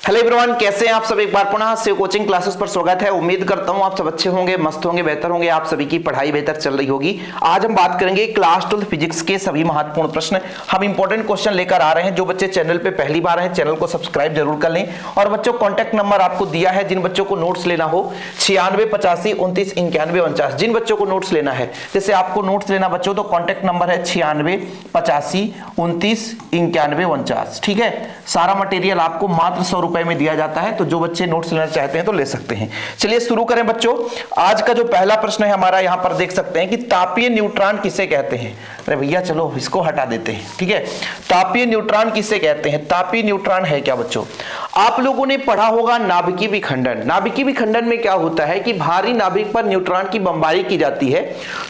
Hello everyone, कैसे हैं आप सब। एक बार पुनः शिव कोचिंग क्लासेस पर स्वागत है। उम्मीद करता हूं आप सब अच्छे होंगे, मस्त होंगे, बेहतर होंगे, आप सभी की पढ़ाई बेहतर चल रही होगी। आज हम बात करेंगे क्लास 12 फिजिक्स के सभी महत्वपूर्ण प्रश्न। हम इंपॉर्टेंट क्वेश्चन लेकर आ रहे हैं। जो बच्चे चैनल पे पहली बार हैं, चैनल को सब्सक्राइब जरूर कर लें। और बच्चों, कॉन्टैक्ट नंबर आपको दिया है, जिन बच्चों को नोट्स लेना हो 96 85 29 91 49। जिन बच्चों को नोट्स लेना है, जैसे आपको नोट्स लेना बच्चों, तो कॉन्टैक्ट नंबर है 96 85 29 91 49। ठीक है, सारा मटेरियल आपको मात्र 100 रुपए में दिया जाता है। तो जो बच्चे नोट्स लेना चाहते हैं तो ले सकते हैं। चलिए शुरू करें बच्चों। आज का जो पहला प्रश्न है हमारा, यहां पर देख सकते हैं कि तापीय न्यूट्रॉन किसे कहते हैं। अरे भैया चलो इसको हटा देते हैं। ठीक है, तापीय न्यूट्रॉन किसे कहते हैं। तापीय न्यूट्रॉन है क्या बच्चों? आप लोगों ने पढ़ा होगा नाभिकीय विखंडन। नाभिकीय विखंडन में क्या होता है कि भारी नाभिक पर न्यूट्रॉन की बमबारी की जाती है,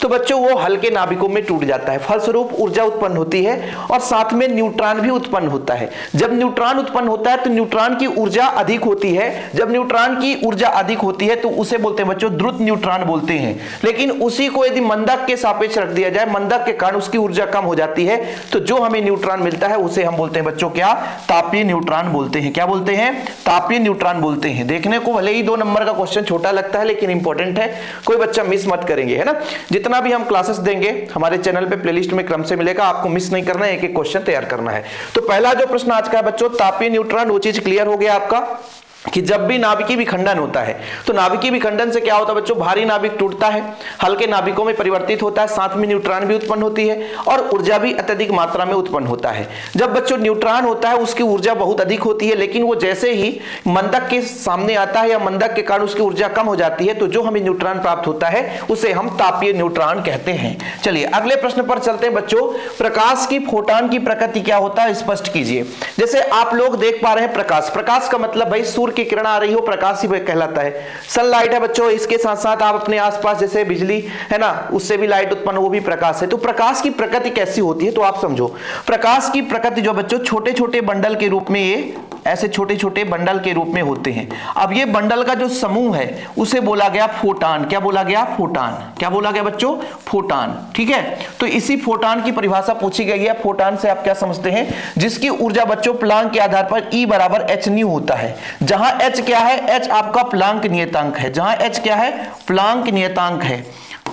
तो बच्चों वो हल्के नाभिकों में टूट जाता है। फलस्वरूप ऊर्जा उत्पन्न होती है और साथ में न्यूट्रॉन भी उत्पन्न होता है। जब न्यूट्रॉन उत्पन्न होता है तो न्यूट्रॉन की ऊर्जा अधिक होती है। जब न्यूट्रॉन की ऊर्जा अधिक होती है तो उसे बोलते हैं बच्चों द्रुत न्यूट्रॉन बोलते हैं। लेकिन उसी को यदि मंदक के सापेक्ष रख दिया जाए, मंदक के कारण उसकी ऊर्जा कम हो जाती है, तो जो हमें न्यूट्रॉन मिलता है उसे हम बोलते हैं बच्चों क्या? तापीय न्यूट्रॉन बोलते हैं। क्या बोलते हैं? तापीय न्यूट्रॉन बोलते हैं। देखने को भले ही 2 नंबर का क्वेश्चन छोटा लगता है, लेकिन इंपॉर्टेंट है। कोई बच्चा मिस मत करेंगे, है ना। जितना भी हम क्लासेस देंगे हमारे चैनल पे प्लेलिस्ट में क्रम से मिलेगा, आपको मिस नहीं करना है, एक एक क्वेश्चन तैयार करना है। तो पहला जो प्रश्न आज का है बच्चों, तापीय न्यूट्रॉन, वो चीज क्लियर हो गया आपका कि जब भी नाभिकीय विखंडन होता है तो नाभिकीय विखंडन से क्या होता है बच्चों? भारी नाभिक टूटता है, हल्के नाभिकों में परिवर्तित होता है, साथ में न्यूट्रॉन भी उत्पन्न होती है और ऊर्जा भी अत्यधिक मात्रा में उत्पन्न होता है। जब बच्चों न्यूट्रॉन होता है उसकी ऊर्जा बहुत अधिक होती है, लेकिन वो जैसे ही मंदक के सामने आता है या मंदक के कारण उसकी ऊर्जा कम हो जाती है, तो जो हमें न्यूट्रॉन प्राप्त होता है उसे हम तापीय न्यूट्रॉन कहते हैं। चलिए अगले प्रश्न पर चलते हैं बच्चों। प्रकाश की फोटॉन की प्रकृति क्या होता है, स्पष्ट कीजिए। जैसे आप लोग देख पा रहे हैं प्रकाश का मतलब भाई सूर्य की किरण आ रही हो, प्रकाश ही कहलाता है। सनलाइट है बच्चों। इसके साथ साथ आप अपने आसपास जैसे बिजली है ना, उससे भी लाइट उत्पन्न, वो भी प्रकाश है। तो प्रकाश की प्रकृति कैसी होती है, तो आप समझो। प्रकाश की प्रकृति जो बच्चों छोटे छोटे बंडल के रूप में, ये ऐसे छोटे छोटे बंडल के रूप में होते हैं। अब ये बंडल का जो समूह है उसे बोला गया फोटॉन। क्या बोला गया? फोटॉन। क्या बोला गया बच्चों? फोटॉन। ठीक है, तो इसी फोटॉन की परिभाषा पूछी गई है। फोटॉन से आप क्या समझते हैं? जिसकी ऊर्जा बच्चों प्लांक के आधार पर E बराबर h न्यू होता है। जहां h क्या है? h आपका प्लांक नियतांक है। जहां h क्या है? प्लांक नियतांक है।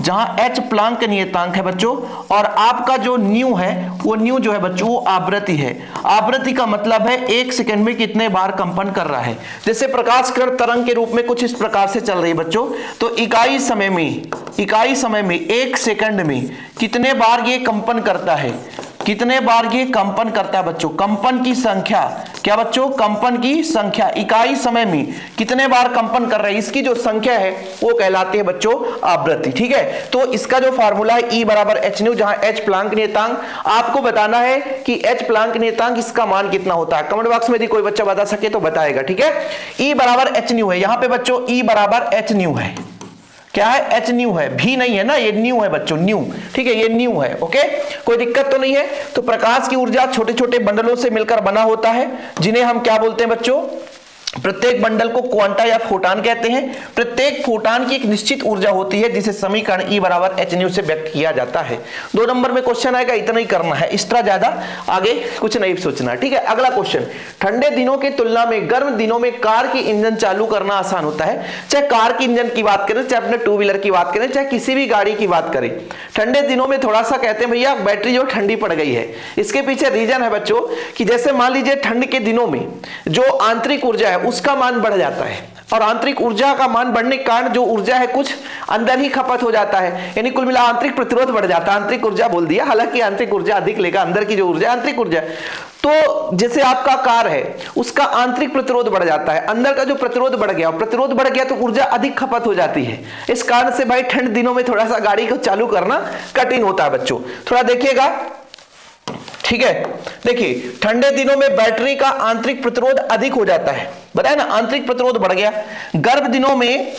जहां h प्लांक नियतांक है बच्चों, और आपका जो न्यू है, वो न्यू जो है बच्चों वो आवृत्ति है। आवृत्ति का मतलब है 1 सेकंड में कितने बार कंपन कर रहा है। जैसे प्रकाश किरण तरंग के रूप में कुछ इस प्रकार से चल रही है बच्चों, तो इकाई समय में 1 सेकंड में कितने बार ये कंपन करता है, कितने बार ये कंपन करता है बच्चों? कंपन की संख्या। क्या बच्चों? कंपन की संख्या। इकाई समय में कितने बार कंपन कर रहा है, इसकी जो संख्या है वो कहलाती है बच्चों आवृत्ति। ठीक है, तो इसका जो फार्मूला है E बराबर h न्यू, जहां h प्लांक नियतांक। आपको बताना है कि h प्लांक नियतांक इसका मान कितना होता है। कमेंट बॉक्स में यदि कोई बच्चा बता सके तो बताएगा। ठीक है, E बराबर h न्यू है। यहां पे बच्चों E बराबर h न्यू है। क्या है? h न्यू है, भी नहीं है ना, ये न्यू है बच्चों, न्यू। ठीक है, ये न्यू है। ओके, कोई दिक्कत तो नहीं है। तो प्रकाश की ऊर्जा छोटे छोटे बंडलों से मिलकर बना होता है, जिन्हें हम क्या बोलते हैं बच्चों? प्रत्येक बंडल को क्वांटा या फोटॉन कहते हैं। प्रत्येक फोटॉन की एक निश्चित ऊर्जा होती है, जिसे समीकरण E बराबर h न्यू से व्यक्त किया जाता है। 2 नंबर में क्वेश्चन आएगा, इतना ही करना है, एक्स्ट्रा ज्यादा आगे कुछ नहीं सोचना। ठीक है, अगला क्वेश्चन। ठंडे दिनों की तुलना में गर्म दिनों में कार की इंजन चालू करना आसान होता है। चाहे कार की इंजन की बात करें, चाहे अपने 2 व्हीलर की बात करें, चाहे किसी भी गाड़ी की बात करें, ठंडे दिनों में थोड़ा सा कहते हैं भैया बैटरी जो ठंडी पड़ गई है। इसके पीछे रीजन है बच्चों कि जैसे मान लीजिए ठंड के दिनों में जो आंतरिक ऊर्जा है उसका मान बढ़ जाता है, और आंतरिक ऊर्जा का मान बढ़ने के कारण जो ऊर्जा है कुछ अंदर ही खपत हो जाता है, यानी कुल मिला आंतरिक प्रतिरोध बढ़ जाता है। आंतरिक ऊर्जा बोल दिया, हालांकि आंतरिक ऊर्जा अधिक लेगा, अंदर की जो ऊर्जा आंतरिक ऊर्जा। तो जैसे आपका कार है उसका आंतरिक प्रतिरोध बढ़ जाता है, अंदर का जो प्रतिरोध बढ़ गया तो ऊर्जा अधिक खपत हो जाती है। इस कारण से भाई ठंड दिनों में थोड़ा सा गाड़ी को चालू करना कठिन होता है बच्चों। थोड़ा देखिएगा। ठीक है, देखिए ठंडे दिनों में बैटरी का आंतरिक प्रतिरोध अधिक हो जाता है, बताया ना, आंतरिक प्रतिरोध बढ़ गया। गर्म दिनों में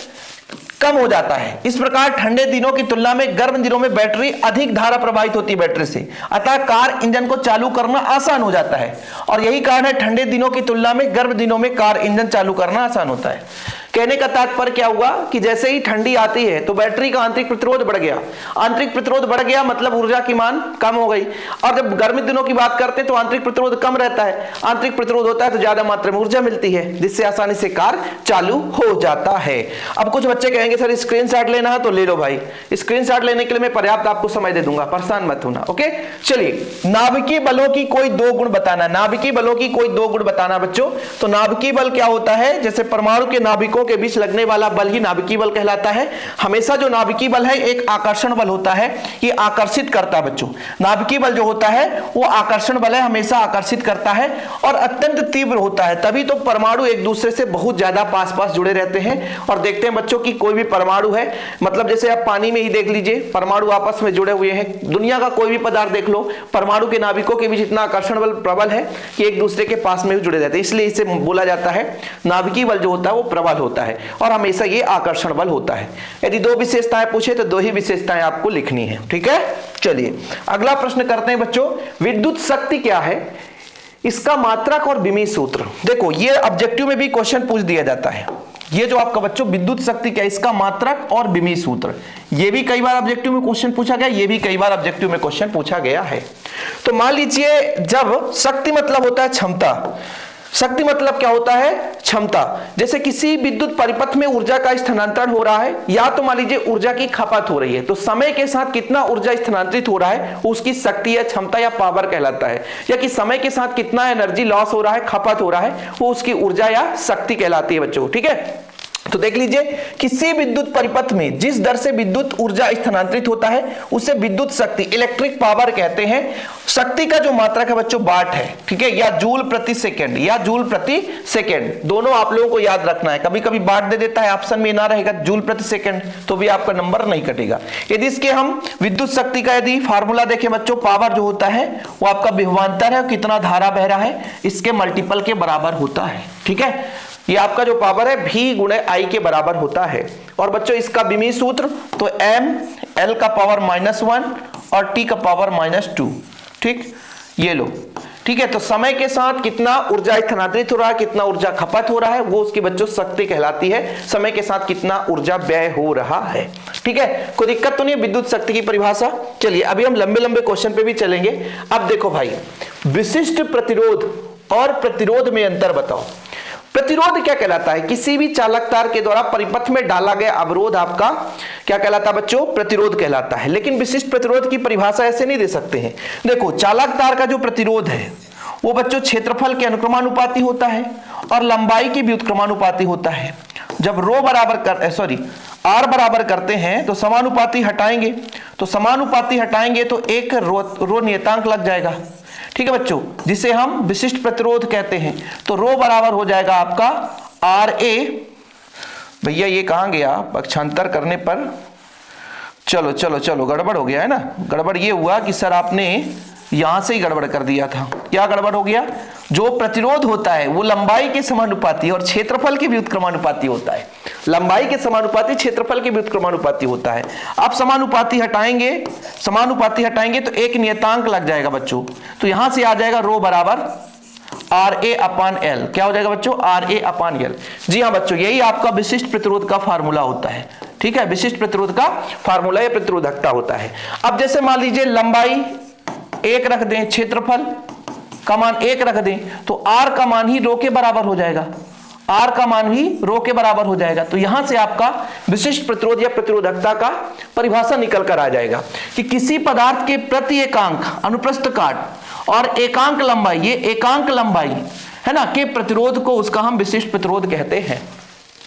कम हो जाता है। इस प्रकार ठंडे दिनों की तुलना में गर्म दिनों में बैटरी अधिक धारा प्रवाहित होती है बैटरी से, अतः कार इंजन को चालू करना आसान हो जाता है। और यही कारण है ठंडे दिनों की तुलना में गर्म दिनों में कार इंजन चालू करना आसान होता है। कहने का तात्पर्य क्या हुआ कि जैसे ही ठंडी आती है तो बैटरी का आंतरिक प्रतिरोध बढ़ गया, आंतरिक प्रतिरोध बढ़ गया मतलब ऊर्जा की मान कम हो गई। और जब गर्मी दिनों की बात करते हैं तो आंतरिक प्रतिरोध कम रहता है, आंतरिक प्रतिरोध होता है तो ज्यादा मात्रा में ऊर्जा मिलती है, जिससे आसानी से कार्य चालू हो जाता है। अब कुछ बच्चे कहेंगे सर स्क्रीनशॉट लेना है तो ले लो भाई, स्क्रीनशॉट लेने के लिए मैं पर्याप्त आपको समय दे दूंगा, परेशान मत होना। ओके चलिए, नाभिकीय बलों की कोई दो गुण बताना, नाभिकीय बलों की कोई दो गुण बताना बच्चों। तो नाभिकीय बल क्या होता है, जैसे परमाणु के नाभिकों के बीच लगने वाला बल ही नाभिकीय बल कहलाता है। हमेशा जो नाभिकीय बल है एक आकर्षण बल होता है, ये आकर्षित करता है बच्चों। नाभिकीय बल जो होता है वो आकर्षण बल है, हमेशा आकर्षित करता है और अत्यंत तीव्र होता है, तभी तो परमाणु एक दूसरे से बहुत ज्यादा पास पास जुड़े रहते हैं। और देखते हैं बच्चों की कोई भी परमाणु है, मतलब जैसे आप पानी में ही देख लीजिए, परमाणु आपस में जुड़े हुए हैं। दुनिया का कोई भी पदार्थ देख लो, परमाणु के नाभिकों के बीच इतना आकर्षण बल प्रबल है कि एक दूसरे के पास में जुड़े रहते हैं, इसलिए इसे बोला जाता है नाभिकीय बल जो होता है वो प्रबल होता है और हमेशा ये आकर्षण बल होता है। यदि दो विशेषताएं पूछे तो दो ही विशेषताएं आपको लिखनी है, ठीक है। चलिए अगला प्रश्न करते हैं बच्चों, विद्युत शक्ति क्या है, इसका मात्रक और विमीय सूत्र। देखो ये ऑब्जेक्टिव में भी क्वेश्चन पूछ दिया जाता है, ये जो आपका बच्चों विद्युत शक्ति क्या है, इसका मात्रक और विमीय सूत्र, ये भी कई बार ऑब्जेक्टिव में क्वेश्चन पूछा गया, ये भी कई बार ऑब्जेक्टिव में क्वेश्चन पूछा गया है। तो मान लीजिए जब शक्ति मतलब होता है क्षमता, शक्ति मतलब क्या होता है, क्षमता। जैसे किसी विद्युत परिपथ में ऊर्जा का स्थानांतरण हो रहा है, या तो मान लीजिए ऊर्जा की खपत हो रही है, तो समय के साथ कितना ऊर्जा स्थानांतरित हो रहा है उसकी शक्ति या क्षमता या पावर कहलाता है। या कि समय के साथ कितना एनर्जी लॉस हो रहा है, खपत हो रहा है, वो उसकी ऊर्जा या शक्ति कहलाती है बच्चों, ठीक है। तो देख लीजिए किसी विद्युत परिपथ में जिस दर से विद्युत ऊर्जा स्थानांतरित होता है उसे विद्युत शक्ति, इलेक्ट्रिक पावर कहते हैं। शक्ति का जो मात्रक है बच्चों वाट है, ठीक है, या जूल प्रति सेकंड, या जूल प्रति सेकंड, दोनों आप लोगों को याद रखना है। कभी कभी वाट दे देता है, ऑप्शन में ना रहेगा जूल प्रति सेकंड, तो भी आपका नंबर नहीं कटेगा। यदि इसके हम विद्युत शक्ति का यदि फार्मूला देखें बच्चों, पावर जो होता है वो आपका विभवांतर है, कितना धारा बह रहा है इसके मल्टीपल के बराबर होता है, ठीक है। ये आपका जो पावर है V गुणे I के बराबर होता है। और बच्चों इसका विमीय सूत्र तो m L का पावर -1 और T का पावर -2, ठीक, ये लो, ठीक है। तो समय के साथ कितना ऊर्जा स्थानांतरित हो रहा है, कितना ऊर्जा खपत हो रहा है, वो उसकी बच्चों शक्ति कहलाती है। समय के साथ कितना ऊर्जा व्यय हो रहा है, ठीक है। कोई दिक्कत तो नहीं है विद्युत शक्ति की परिभाषा। चलिए अभी हम लंबे लंबे क्वेश्चन पे भी चलेंगे। अब देखो भाई, विशिष्ट प्रतिरोध और प्रतिरोध में अंतर बताओ। प्रतिरोध क्या कहलाता है, किसी भी चालक तार के द्वारा परिपथ में डाला गया अवरोध आपका क्या कहलाता है बच्चों, प्रतिरोध कहलाता है। लेकिन विशिष्ट प्रतिरोध की परिभाषा ऐसे नहीं दे सकते हैं। देखो चालक तार का जो प्रतिरोध है वो बच्चों क्षेत्रफल के अनुक्रमानुपाती होता है और लंबाई के व्युत्क्रमानुपाती होता है। जब आर बराबर करते हैं तो समानुपाती हटाएंगे, तो समानुपाती हटाएंगे तो एक रो नियतांक लग जाएगा, ठीक है बच्चों, जिसे हम विशिष्ट प्रतिरोध कहते हैं। तो रो बराबर हो जाएगा आपका आर ए, भैया ये कहां गया पक्षांतर करने पर, चलो चलो चलो गड़बड़ हो गया है ना। गड़बड़ ये हुआ कि सर आपने यहां से ही गड़बड़ कर दिया था। क्या गड़बड़ हो गया, जो प्रतिरोध होता है वो लंबाई के समानुपाती और क्षेत्रफल के व्युत्क्रमानुपाती होता है। लंबाई के समानुपाती, क्षेत्रफल के व्युत्क्रमानुपाती होता है। आप समानुपाती हटाएंगे तो एक नियतांक लग जाएगा बच्चों, तो यहां से आ जाएगा रो बराबर आर ए अपान एल। क्या हो जाएगा बच्चों, आर ए अपान एल। जी हाँ बच्चों, यही आपका विशिष्ट प्रतिरोध का फार्मूला होता है, ठीक है। विशिष्ट प्रतिरोध का फार्मूला या प्रतिरोधकता होता है। अब जैसे मान लीजिए लंबाई 1 रख दें, क्षेत्रफल का मान 1 रख दें, तो आर का मान ही रो के बराबर हो जाएगा, आर का मान ही रो के बराबर हो जाएगा। तो यहां से आपका विशिष्ट प्रतिरोध या प्रतिरोधकता का परिभाषा निकल कर आ जाएगा कि किसी पदार्थ के प्रति एकांक अनुप्रस्थ काट और एकांक लंबाई, ये एकांक लंबाई है ना, के प्रतिरोध को उसका हम विशिष्ट प्रतिरोध कहते हैं।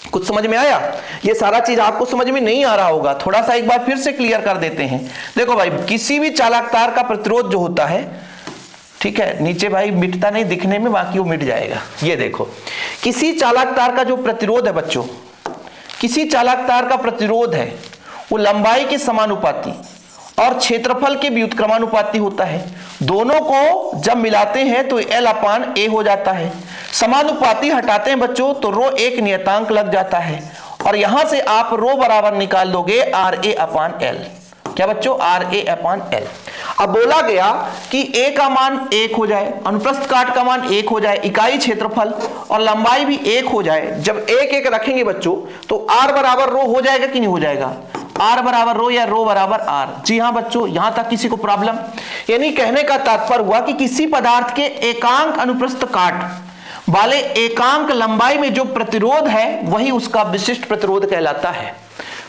कुछ समझ में आया? ये सारा चीज आपको समझ में नहीं आ रहा होगा, थोड़ा सा एक बार फिर से क्लियर कर देते हैं। देखो भाई, किसी भी चालक तार का प्रतिरोध जो होता है, ठीक है, नीचे भाई मिटता नहीं दिखने में, बाकी वो मिट जाएगा। ये देखो, किसी चालक तार का जो प्रतिरोध है बच्चों, किसी चालक तार का प्रतिरोध है वो लंबाई के समानुपाती और क्षेत्रफल के व्युत्क्रमानुपाती होता है। दोनों को जब मिलाते हैं तो L अपान A हो जाता है। समानुपाती हटाते हैं बच्चों तो रो एक नियतांक लग जाता है, और यहां से आप रो बराबर निकाल दोगे आर ए अपान एल। क्या बच्चों, आर ए अपान एल। अब बोला गया कि a का मान 1 हो जाए, अनुप्रस्थ काट का मान 1 हो जाए, इकाई क्षेत्रफल और लंबाई भी 1 हो जाए। जब 1 1 रखेंगे बच्चों तो r बराबर रो हो जाएगा कि नहीं हो जाएगा? r बराबर रो या रो बराबर r? जी हाँ बच्चों, यहां तक किसी को प्रॉब्लम? यानी कहने का तात्पर्य हुआ कि किसी पदार्थ के एकांक अनुप्रस्थ काट वाले एकांक लंबाई में जो प्रतिरोध है वही उसका विशिष्ट प्रतिरोध कहलाता है।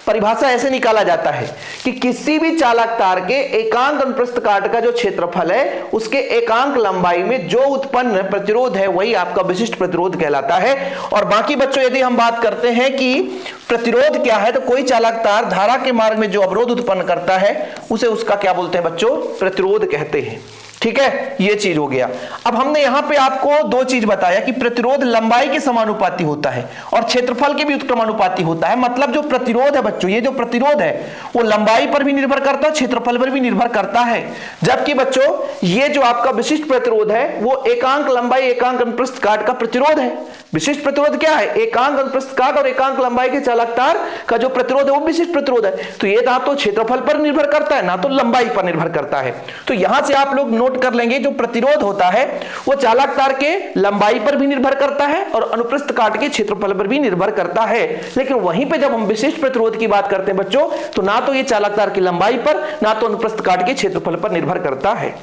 परिभाषा ऐसे निकाला जाता है कि किसी भी चालक तार के एकांक अनुप्रस्थ काट का जो क्षेत्रफल है उसके एकांक लंबाई में जो उत्पन्न प्रतिरोध है वही आपका विशिष्ट प्रतिरोध कहलाता है। और बाकी बच्चों यदि हम बात करते हैं कि प्रतिरोध क्या है, तो कोई चालक तार धारा के मार्ग में जो अवरोध उत्पन्न करता है उसे उसका क्या बोलते हैं बच्चों? प्रतिरोध कहते हैं। ठीक है, ये चीज हो गया। अब हमने यहां पे आपको दो चीज बताया कि प्रतिरोध लंबाई के समानुपाती होता है और क्षेत्रफल के भी उत्क्रमानुपाती होता है। मतलब जो प्रतिरोध है बच्चों, ये जो प्रतिरोध है वो लंबाई पर भी निर्भर करता है, क्षेत्रफल पर भी निर्भर करता है। जबकि बच्चों ये जो आपका विशिष्ट प्रतिरोध है वो एकांक लंबाई एकांक अनुप्रस्थ काट का प्रतिरोध है। विशिष्ट प्रतिरोध क्या है? एकांक अनुप्रस्थ काट और एकांक लंबाई के चालक तार का जो प्रतिरोध है वो विशिष्ट प्रतिरोध है। तो ये ना तो क्षेत्रफल पर निर्भर करता है ना तो लंबाई पर निर्भर करता है। तो यहां से आप लोग नोट कर लेंगे जो प्रतिरोध होता है वो चालक तार के लंबाई पर भी निर्भर करता है और अनुप्रस्थ काट के क्षेत्रफल पर भी निर्भर करता है। लेकिन वहीं पे जब हम विशिष्ट प्रतिरोध की बात करते हैं बच्चों, तो ना तो ये चालक तार की लंबाई पर ना तो अनुप्रस्थ काट के क्षेत्रफल पर निर्भर करता है।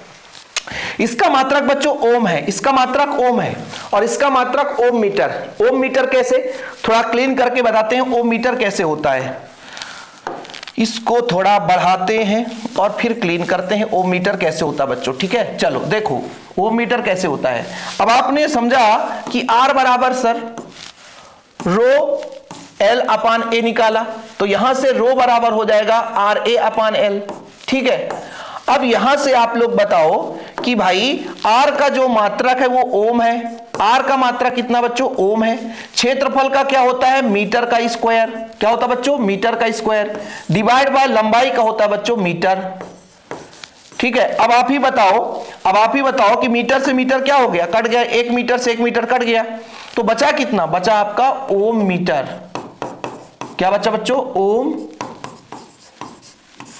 इसका मात्रक बच्चों ओम है, इसका मात्रक ओम है और इसका मात्रक ओम मीटर। ओम मीटर कैसे, थोड़ा क्लीन करके बताते हैं ओम मीटर कैसे होता है। इसको थोड़ा बढ़ाते हैं और फिर क्लीन करते हैं ओम मीटर कैसे होता है बच्चों। ठीक है, चलो देखो ओम मीटर कैसे होता है। अब आपने समझा कि R बराबर सर रो L अपान A निकाला, तो यहां से रो बराबर हो जाएगा RA अपान L। ठीक है, अब यहां से आप लोग बताओ कि भाई R का जो मात्रक है वो ओम है। R का मात्रक कितना बच्चों? ओम है। क्षेत्रफल का क्या होता है? मीटर का स्क्वायर। क्या होता है बच्चों? मीटर का स्क्वायर। डिवाइड बाय लंबाई का होता है बच्चों मीटर। ठीक है, अब आप ही बताओ कि मीटर से मीटर क्या हो गया? कट गया। 1 मीटर से 1 मीटर कट गया, तो बचा कितना? बचा आपका ओम मीटर। क्या बचा बच्चों?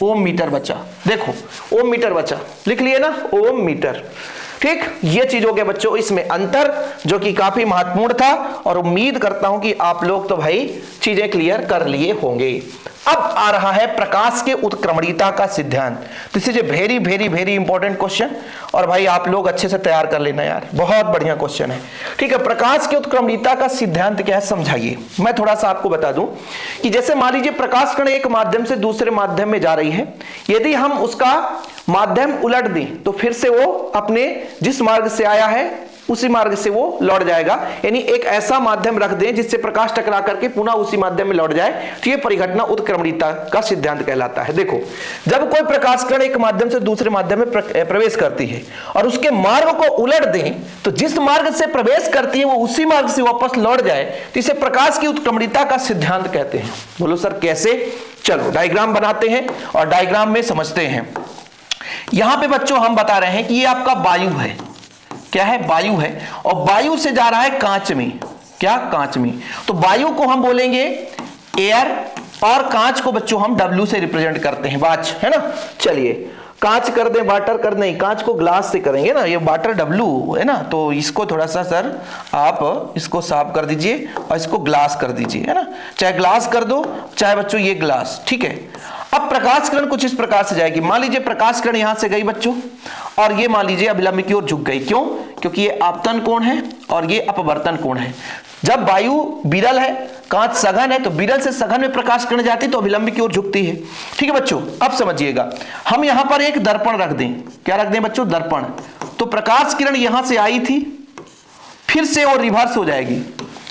ओम मीटर बचा। देखो ओम मीटर बचा, लिख लिए ना, ओम मीटर। ठीक, ये चीज हो गया बच्चों इसमें अंतर, जो कि काफी महत्वपूर्ण था और उम्मीद करता हूं कि आप लोग तो भाई चीजें क्लियर कर लिए होंगे। अब आ रहा है प्रकाश के उत्क्रमणीयता का सिद्धांत। This is a very very very important question और भाई आप लोग अच्छे से तैयार कर लेना यार, बहुत बढ़िया क्वेश्चन है। ठीक है, प्रकाश के उत्क्रमणीयता का सिद्धांत क्या है समझाइए। मैं थोड़ा सा आपको बता दूं कि जैसे मान लीजिए प्रकाश कण एक माध्यम से दूसरे माध्यम में जा रही है, यदि हम उसका माध्यम उलट दें तो फिर से वो अपने जिस मार्ग से आया है उसी मार्ग से वो लौट जाएगा। यानी एक ऐसा माध्यम रख दें जिससे प्रकाश टकरा करके पुनः उसी माध्यम में लौट जाए, तो ये परिघटना उत्क्रमणीयता का सिद्धांत कहलाता है। देखो, जब कोई प्रकाश कण एक माध्यम से दूसरे माध्यम में प्रवेश करती है और उसके मार्ग को उलट दें तो जिस मार्ग से प्रवेश करती है वो उसी मार्ग से वापस लौट जाए, तो इसे प्रकाश की उत्क्रमणीयता का सिद्धांत कहते हैं। बोलो सर कैसे? चलो डायग्राम बनाते हैं और डायग्राम में समझते हैं। यहां पे बच्चों हम बता रहे हैं कि ये आपका वायु है। क्या है? वायु है और वायु से जा रहा है कांच में। क्या? कांच में। तो वायु को हम बोलेंगे एयर और कांच को बच्चों हम W से रिप्रेजेंट करते हैं, वाच है ना। चलिए कांच कर दें, वाटर कर दें, कांच को ग्लास से करेंगे ना, ये वाटर W है ना। तो इसको थोड़ा सा सर आप इसको साफ कर दीजिए और इसको ग्लास कर दीजिए, है ना। चाहे ग्लास कर दो चाहे बच्चों ये ग्लास। ठीक है, अब प्रकाश किरण कुछ इस प्रकार से जाएगी। मान लीजिए प्रकाश किरण यहां से गई बच्चों और ये मान लीजिए अभिलंब की ओर झुक गई। क्यों? क्योंकि ये आपतन कोण है और ये अपवर्तन कोण है। जब वायु विरल है, कांच सघन है, तो विरल से सघन में प्रकाश किरण जाती तो अभिलंब की ओर झुकती है। ठीक है बच्चों, अब समझिएगा, हम यहां पर एक दर्पण रख दें। क्या रख दें बच्चों? दर्पण। तो प्रकाश किरण यहां से आई थी, फिर से वो रिवर्स हो जाएगी,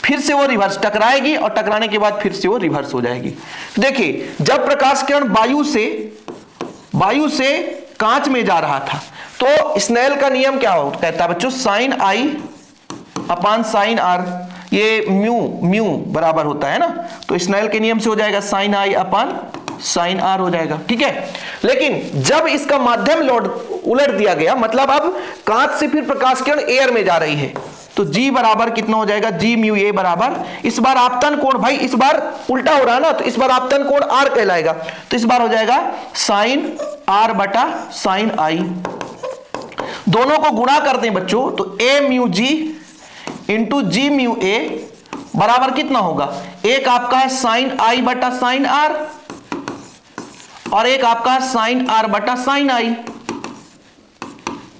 फिर से वो रिवर्स टकराएगी और टकराने के बाद फिर से वो रिवर्स हो जाएगी। देखिए, जब प्रकाश किरण वायु से कांच में जा रहा था तो स्नेल का नियम क्या हो कहता है बच्चों? Sine I upon sine R. ये म्यू बराबर होता है ना, तो स्नेल के नियम से हो जाएगा sine I upon sine R हो जाएगा। ठीक है, लेकिन जब इसका माध्यम उलट दिया गया, मतलब अब कांच से फिर प्रकाश किरण एयर में जा रही है, तो G बराबर कितना हो जाएगा? G म्यू ए बराबर, इस बार आपतन कोण, भाई इस बार उल्टा हो रहा है ना, तो इस बार आपतन कोण R कहलाएगा, तो इस बार हो जाएगा साइन आर बटा साइन आई, दोनों को गुणा कर दें बच्चों तो ए mu G into G mu A बराबर कितना होगा, एक आपका है साइन आई बटा साइन आर और एक आपका है साइन आर बटा साइन आई,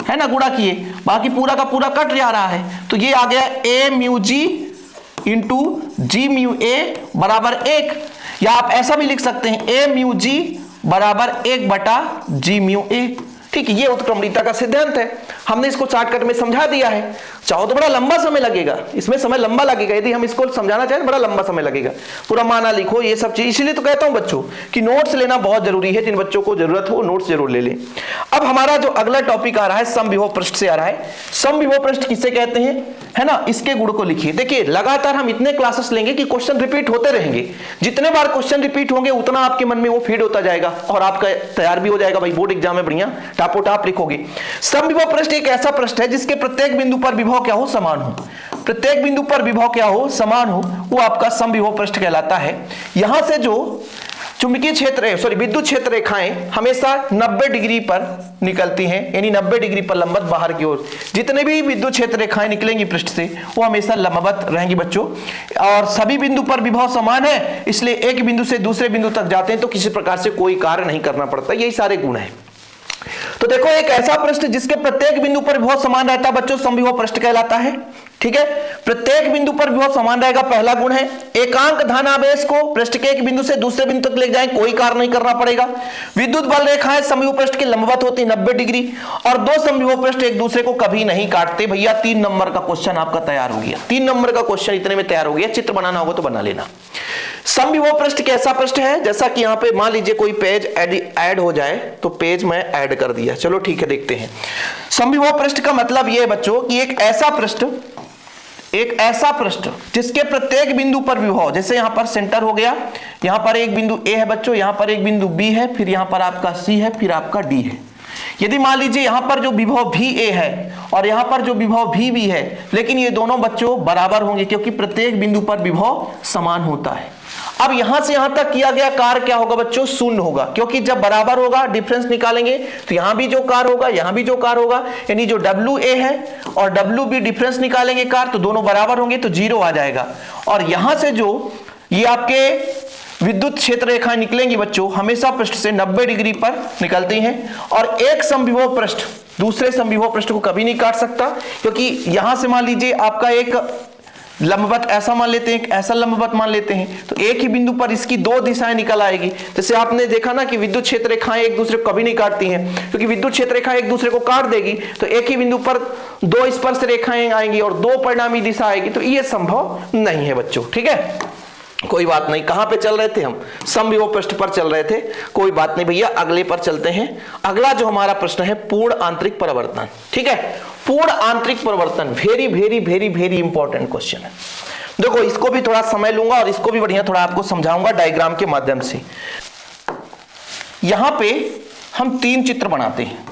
है ना, गुणा किए, बाकी पूरा का पूरा कट जा रहा है, तो ये आ गया ए mu G into G mu A बराबर 1, या आप ऐसा भी लिख सकते हैं ए म्यू जी बराबर 1 बटा जी म्यू ए। ठीक है, ये उत्क्रमणीयता का सिद्धांत है, हमने इसको शॉर्टकट में समझा दिया है। चाहो तो बड़ा लंबा समय लगेगा, इसमें समय लंबा लगेगा, यदि हम इसको समझाना चाहें बड़ा लंबा समय लगेगा, पूरा माना लिखो ये सब चीज। इसलिए तो कहता हूं बच्चों कि नोट्स लेना बहुत जरूरी है, जिन बच्चों को जरूरत हो नोट्स जरूर ले लें। अब हमारा जो अगला टॉपिक आ रहा है समविभव पृष्ठ से आ रहा है। समविभव पृष्ठ किसे कहते हैं, है ना, इसके गुण को लिखिए। देखिए लगातार हम इतने क्लासेस लेंगे कि क्वेश्चन रिपीट होते रहेंगे, जितने बार क्वेश्चन रिपीट होंगे उतना आपके मन में वो फीड होता जाएगा और आपका तैयार भी हो जाएगा, भाई बोर्ड एग्जाम में बढ़िया टापो टाप लिखोगे। समविभव पृष्ठ एक ऐसा पृष्ठ है जिसके प्रत्येक बिंदु पर विभव क्या हो, समान हो, प्रत्येक बिंदु पर विभव क्या हो, समान हो, वो आपका समविभव पृष्ठ कहलाता है। यहां से जो चुंबकीय क्षेत्र विद्युत क्षेत्र रेखाएं हमेशा 90 डिग्री पर निकलती हैं, यानी 90 डिग्री पर लंबवत बाहर की ओर। जितने भी विद्युत क्षेत्र रेखाएं निकलेंगी पृष्ठ से वो हमेशा लंबवत रहेंगी बच्चों, और सभी बिंदु पर विभव समान है, इसलिए एक बिंदु से दूसरे बिंदु तक जाते हैं तो किसी प्रकार से कोई कार्य नहीं करना पड़ता। यही सारे गुण हैं। तो देखो एक ऐसा पृष्ठ जिसके प्रत्येक बिंदु पर विभव समान रहता है बच्चों, समविभव पृष्ठ कहलाता है। ठीक है, प्रत्येक बिंदु पर विभव समान रहेगा, पहला गुण है। एकांक धनावेश को पृष्ठ के एक बिंदु से दूसरे बिंदु तक ले जाएं, कोई कार्य नहीं करना पड़ेगा। विद्युत बल रेखाएं समविभव पृष्ठ के लंबवत होती 90 डिग्री, और दो समविभव पृष्ठ एक दूसरे को कभी नहीं काटते। भैया 3 नंबर का क्वेश्चन आपका तैयार हो गया, 3 नंबर का क्वेश्चन इतने में तैयार हो गया। चित्र बनाना होगा तो बना लेना। समविभव पृष्ठ कैसा पृष्ठ है, जैसा कि यहां पे मान लीजिए कोई पेज ऐड हो जाए तो पेज मैं ऐड कर दिया, चलो ठीक है देखते हैं। समविभव पृष्ठ का मतलब यह है बच्चों कि एक ऐसा पृष्ठ जिसके प्रत्येक बिंदु पर विभव, जैसे यहां पर सेंटर हो गया, यहां पर एक बिंदु ए है बच्चों, यहां पर एक बिंदु बी है, फिर यहां पर आपका सी है, फिर आपका डी है। यदि मान लीजिए यहां पर जो विभव भी ए है और यहां पर जो विभव भी बी है, लेकिन ये दोनों बच्चों बराबर होंगे क्योंकि प्रत्येक बिंदु पर विभव समान होता है। अब यहां से यहां तक किया गया कार्य क्या होगा बच्चों, शून्य होगा, क्योंकि जब बराबर होगा डिफरेंस निकालेंगे तो यहां भी जो कार्य होगा यहां भी जो कार्य होगा, यानी जो WA है और WB डिफरेंस निकालेंगे कार्य तो दोनों बराबर होंगे तो 0 आ जाएगा। और यहां से जो ये आपके विद्युत क्षेत्र रेखाएं निकलेंगी बच्चों हमेशा पृष्ठ से 90 डिग्री पर निकलती हैं, और एक समविभव पृष्ठ दूसरे समविभव पृष्ठ को कभी नहीं काट सकता, क्योंकि यहां से मान लीजिए आपका एक लंबवत ऐसा मान लेते हैं, ऐसा लंबवत मान लेते हैं, तो एक ही बिंदु पर इसकी 2 दिशाएं निकल आएगी। जैसे आपने देखा ना कि विद्युत क्षेत्र रेखाएं एक दूसरे को कभी नहीं काटती हैं, क्योंकि विद्युत क्षेत्र रेखा एक दूसरे को काट देगी तो एक ही बिंदु पर 2 स्पर्श रेखाएं आएंगी और 2 परिणामी दिशा आएगी, तो ये संभव नहीं है बच्चों। ठीक है, कोई बात नहीं। कहां पे चल रहे थे हम, समविभव पृष्ठ पर चल रहे थे, कोई बात नहीं भैया, अगले पर चलते हैं। अगला जो हमारा प्रश्न है पूर्ण आंतरिक परिवर्तन। ठीक है, पूर्ण आंतरिक परिवर्तन very very very very important question है। देखो इसको भी थोड़ा समय लूंगा और इसको भी बढ़िया थोड़ा आपको समझाऊंगा डायग्राम के माध्यम से। यहां पे हम 3 चित्र बनाते हैं।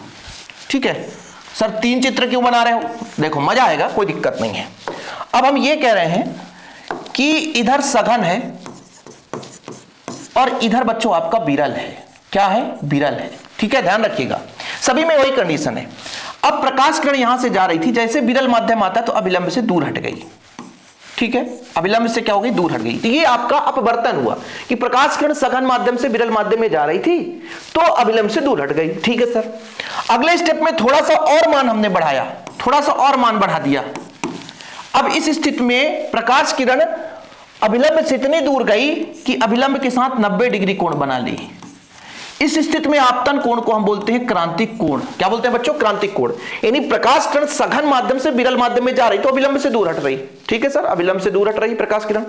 ठीक है सर, 3 चित्र क्यों बना रहे हो, देखो मजा आएगा, कोई दिक्कत नहीं है। अब हम ये कह रहे हैं कि इधर सघन है और इधर बच्चों आपका विरल है। क्या है, विरल है। ठीक है, ध्यान रखिएगा, सभी में वही कंडीशन है। अब प्रकाश किरण यहां से जा रही थी, जैसे विरल माध्यम आता तो अभिलंब से दूर हट गई। ठीक है, अभिलंब से क्या हो गई, दूर हट गई। तो ये आपका अपवर्तन हुआ कि प्रकाश किरण सघन माध्यम से विरल माध्यम में जा रही थी तो अभिलंब से दूर हट गई। ठीक है सर, अगले स्टेप में थोड़ा सा और मान हमने बढ़ाया, थोड़ा सा और मान बढ़ा दिया। अब इस स्थिति में प्रकाश किरण अभिलंब से इतनी दूर गई कि अभिलंब के साथ 90 डिग्री कोण बना ली। इस स्थिति में आपतन कोण को हम बोलते हैं क्रांतिक कोण। क्या बोलते हैं बच्चों, क्रांतिक कोण। यानी प्रकाश किरण सघन माध्यम से विरल माध्यम में जा रही तो अभिलंब से दूर हट रही। ठीक है सर, अभिलंब से दूर हट रही प्रकाश किरण,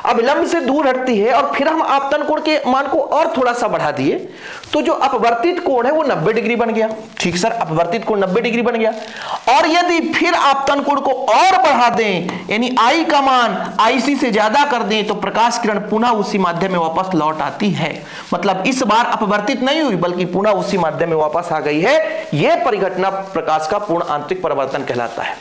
अभिलंब से दूर हटती है और फिर हम आपतन कोण के मान को और थोड़ा सा बढ़ा दिए तो जो अपवर्तित कोण है वो 90 डिग्री बन गया। ठीक सर, अपवर्तित कोण 90 डिग्री बन गया। और यदि फिर आपतन कोण को और बढ़ा दें, यानी आई का मान IC से ज्यादा कर दें, तो प्रकाश किरण पुनः उसी माध्यम में वापस लौट आती है। मतलब इस बार अपवर्तित नहीं हुई बल्कि पुनः उसी माध्यम में वापस आ गई है। यह परिघटना प्रकाश का पूर्ण आंतरिक परिवर्तन कहलाता है।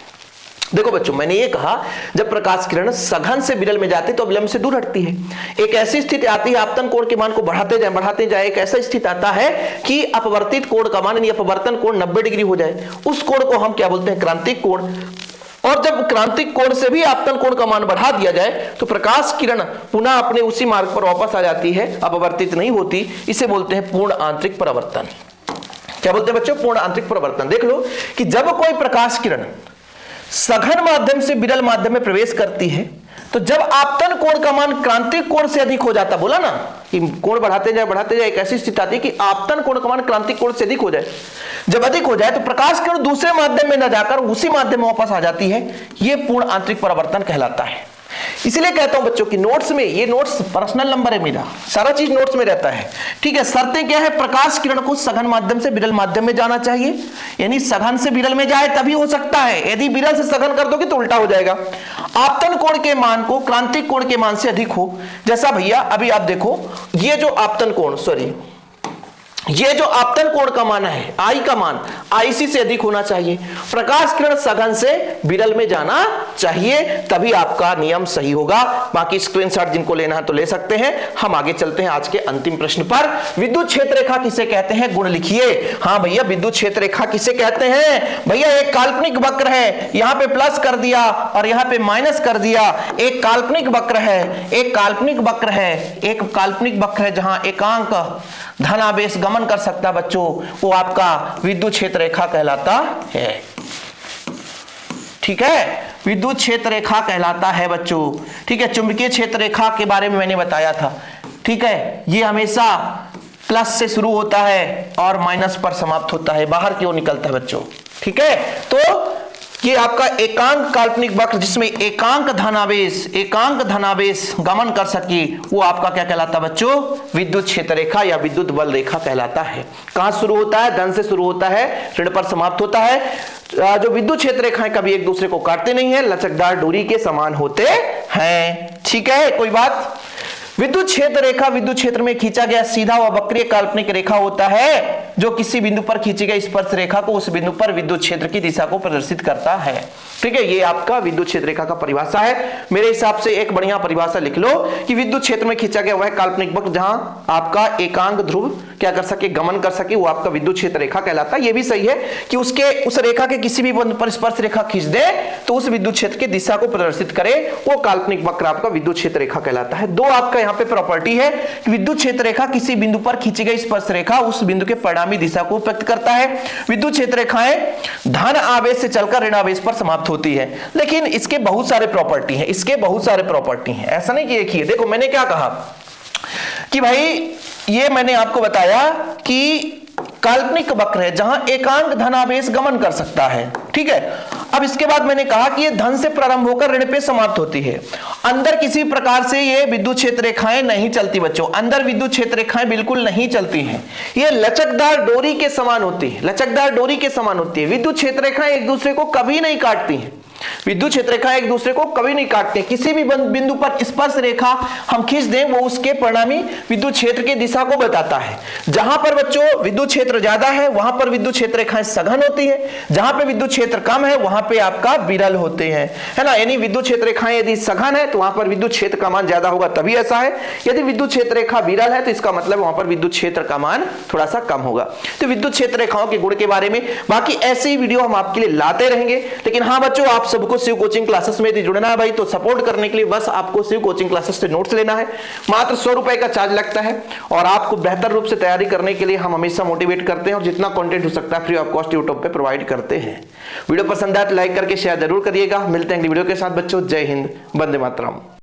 देखो बच्चों, मैंने ये कहा जब प्रकाश किरण सघन से विरल में जाती तो अविलंब से दूर हटती है। एक ऐसी स्थिति आती है आपतन कोण के मान को बढ़ाते जाए एक ऐसा स्थिति आता है कि अपवर्तित कोण का मान यानी अपवर्तन कोण 90 डिग्री हो जाए। उस कोण को हम क्या बोलते हैं? क्रांतिक कोण। और जब क्रांतिक कोण से भी आपतन कोण का मान बढ़ा दिया जाए तो प्रकाश किरण पुनः अपने उसी मार्ग पर वापस आ जाती है, अपवर्तित नहीं होती। इसे बोलते हैं पूर्ण आंतरिक परावर्तन। क्या बोलते हैं बच्चों? पूर्ण आंतरिक परावर्तन। देख लो कि जब कोई प्रकाश किरण सघन माध्यम से विरल माध्यम में प्रवेश करती है तो जब आपतन कोण का मान क्रांतिक कोण से अधिक हो जाता, बोला ना कि कोण बढ़ाते जाए एक ऐसी स्थिति आती है कि आपतन कोण का मान क्रांतिक कोण से अधिक हो जाए। जब अधिक हो जाए तो प्रकाश किरण दूसरे माध्यम में न जाकर उसी माध्यम में वापस आ जाती है। यह पूर्ण आंतरिक परावर्तन कहलाता है। इसलिए कहता हूं बच्चों कि नोट्स में, ये नोट्स पर्सनल नंबर है मेरा, सारा चीज नोट्स में रहता है, ठीक है। शर्तें क्या है? प्रकाश किरण को सघन माध्यम से विरल माध्यम में जाना चाहिए, यानी सघन से विरल में जाए तभी हो सकता है। यदि विरल से सघन कर दोगे तो उल्टा हो जाएगा। आपतन कोण के मान को क्रांतिक कोण के मान से अधिक हो। जैसा भैया अभी आप देखो, ये जो आपतन कोण, ये जो आपतन कोण का मान है, आई का मान आईसी से अधिक होना चाहिए। प्रकाश किरण सघन से विरल में जाना चाहिए, तभी आपका नियम सही होगा। बाकी स्क्रीनशॉट जिनको लेना है तो ले सकते हैं। हम आगे चलते हैं आज के अंतिम प्रश्न पर। विद्युत क्षेत्र रेखा किसे कहते हैं? गुण लिखिए। हाँ भैया, विद्युत क्षेत्र रेखा किसे कहते हैं? भैया एक काल्पनिक वक्र है, यहां पे प्लस कर दिया और यहां पे माइनस कर दिया। एक काल्पनिक वक्र है, एक काल्पनिक वक्र है, एक काल्पनिक वक्र है जहां एकांक धनावेश गमन कर सकता है बच्चों, वो आपका विद्युत क्षेत्र रेखा कहलाता है। ठीक है, विद्युत क्षेत्र रेखा कहलाता है बच्चों। ठीक है, चुंबकीय क्षेत्र रेखा के बारे में मैंने बताया था। ठीक है, ये हमेशा प्लस से शुरू होता है और माइनस पर समाप्त होता है, बाहर की ओर निकलता है बच्चों। ठीक है, तो ये आपका एकांक काल्पनिक वक्र जिसमें एकांक धनावेश गमन कर सके, वो आपका क्या कहलाता है बच्चों? विद्युत क्षेत्र रेखा या विद्युत बल रेखा कहलाता है। कहां शुरू होता है? धन से शुरू होता है, ऋण पर समाप्त होता है। जो विद्युत क्षेत्र रेखाएं कभी एक दूसरे को काटते नहीं है, लचकदार डोरी के समान होते हैं। ठीक है, कोई बात? विद्युत क्षेत्र रेखा विद्युत क्षेत्र में खींचा गया सीधा व वक्रीय काल्पनिक रेखा होता है जो किसी बिंदु पर खींची गई स्पर्श रेखा को उस बिंदु पर विद्युत क्षेत्र की दिशा को प्रदर्शित करता है। ठीक है, ये आपका विद्युत क्षेत्र रेखा का परिभाषा है। मेरे हिसाब से एक बढ़िया परिभाषा लिख लो कि विद्युत क्षेत्र में खींचा गया वह काल्पनिक वक्र जहां आपका एकांक ध्रुव क्या कर सके? गमन कर सके, वो आपका विद्युत क्षेत्र रेखा कहलाता है। ये भी सही है कि उस रेखा के किसी भी बिंदु पर स्पर्श रेखा खींच दे तो उस विद्युत क्षेत्र की दिशा को प्रदर्शित करे, वो काल्पनिक वक्र आपका विद्युत क्षेत्र रेखा कहलाता है। दो आपका यहाँ पे प्रॉपर्टी है कि विद्युत क्षेत्र रेखा किसी बिंदु पर खींची गई स्पर्श रेखा उस बिंदु के परिणामी दिशा को व्यक्त करता है। विद्युत क्षेत्र रेखाएं धन आवेश से चलकर ऋण आवेश पर समाप्त होती है, लेकिन इसके बहुत सारे प्रॉपर्टी हैं, ऐसा नहीं कि एक ही है। देखो मैंने क्या कहा कि भाई ये मैंने आपको बताया कि काल्पनिक वक्र है जहां एकांक धनावेश गमन कर सकता है। ठीक है, अब इसके बाद मैंने कहा कि ये धन से प्रारंभ होकर ऋण पे समाप्त होती है। अंदर किसी प्रकार से ये विद्युत क्षेत्र रेखाएं नहीं चलती बच्चों, अंदर विद्युत क्षेत्र रेखाएं बिल्कुल नहीं चलती हैं। ये लचकदार डोरी के समान होती है, विद्युत क्षेत्र रेखाएं एक दूसरे को कभी नहीं काटती हैं। विद्युत क्षेत्र रेखा एक दूसरे को कभी नहीं काटते। किसी भी बिंदु पर स्पर्श रेखा हम खींच दें वो उसके परिणामी विद्युत क्षेत्र की दिशा को बताता है। जहां पर बच्चों विद्युत क्षेत्र ज्यादा है वहां पर विद्युत क्षेत्र रेखाएं सघन होती है, जहां पे विद्युत क्षेत्र कम है वहां पे आपका विरल होते हैं, है ना। यानी विद्युत क्षेत्र रेखाएं यदि सघन है तो वहां पर विद्युत क्षेत्र का मान ज्यादा होगा, तभी ऐसा है। यदि विद्युत क्षेत्र रेखा विरल है तो इसका मतलब वहां पर विद्युत क्षेत्र का मान थोड़ा सा कम होगा। तो विद्युत क्षेत्र रेखाओं के गुण के बारे में बाकी ऐसे ही वीडियो हम आपके लिए लाते रहेंगे। लेकिन हाँ बच्चों, आप सबको शिव कोचिंग क्लासेस में यदि जुड़ना है भाई तो सपोर्ट करने के लिए बस आपको शिव कोचिंग क्लासेस से नोट्स लेना है। मात्र 100 रुपए का चार्ज लगता है और आपको बेहतर रूप से तैयारी करने के लिए हम हमेशा मोटिवेट करते हैं और जितना कंटेंट हो सकता है फ्री ऑफ कॉस्ट यूट्यूब पे प्रोवाइड करते हैं। वीडियो पसंद आए तो लाइक करके शेयर जरूर करिएगा। मिलते हैं अगली वीडियो के साथ बच्चों। जय हिंद, वंदे मातरम।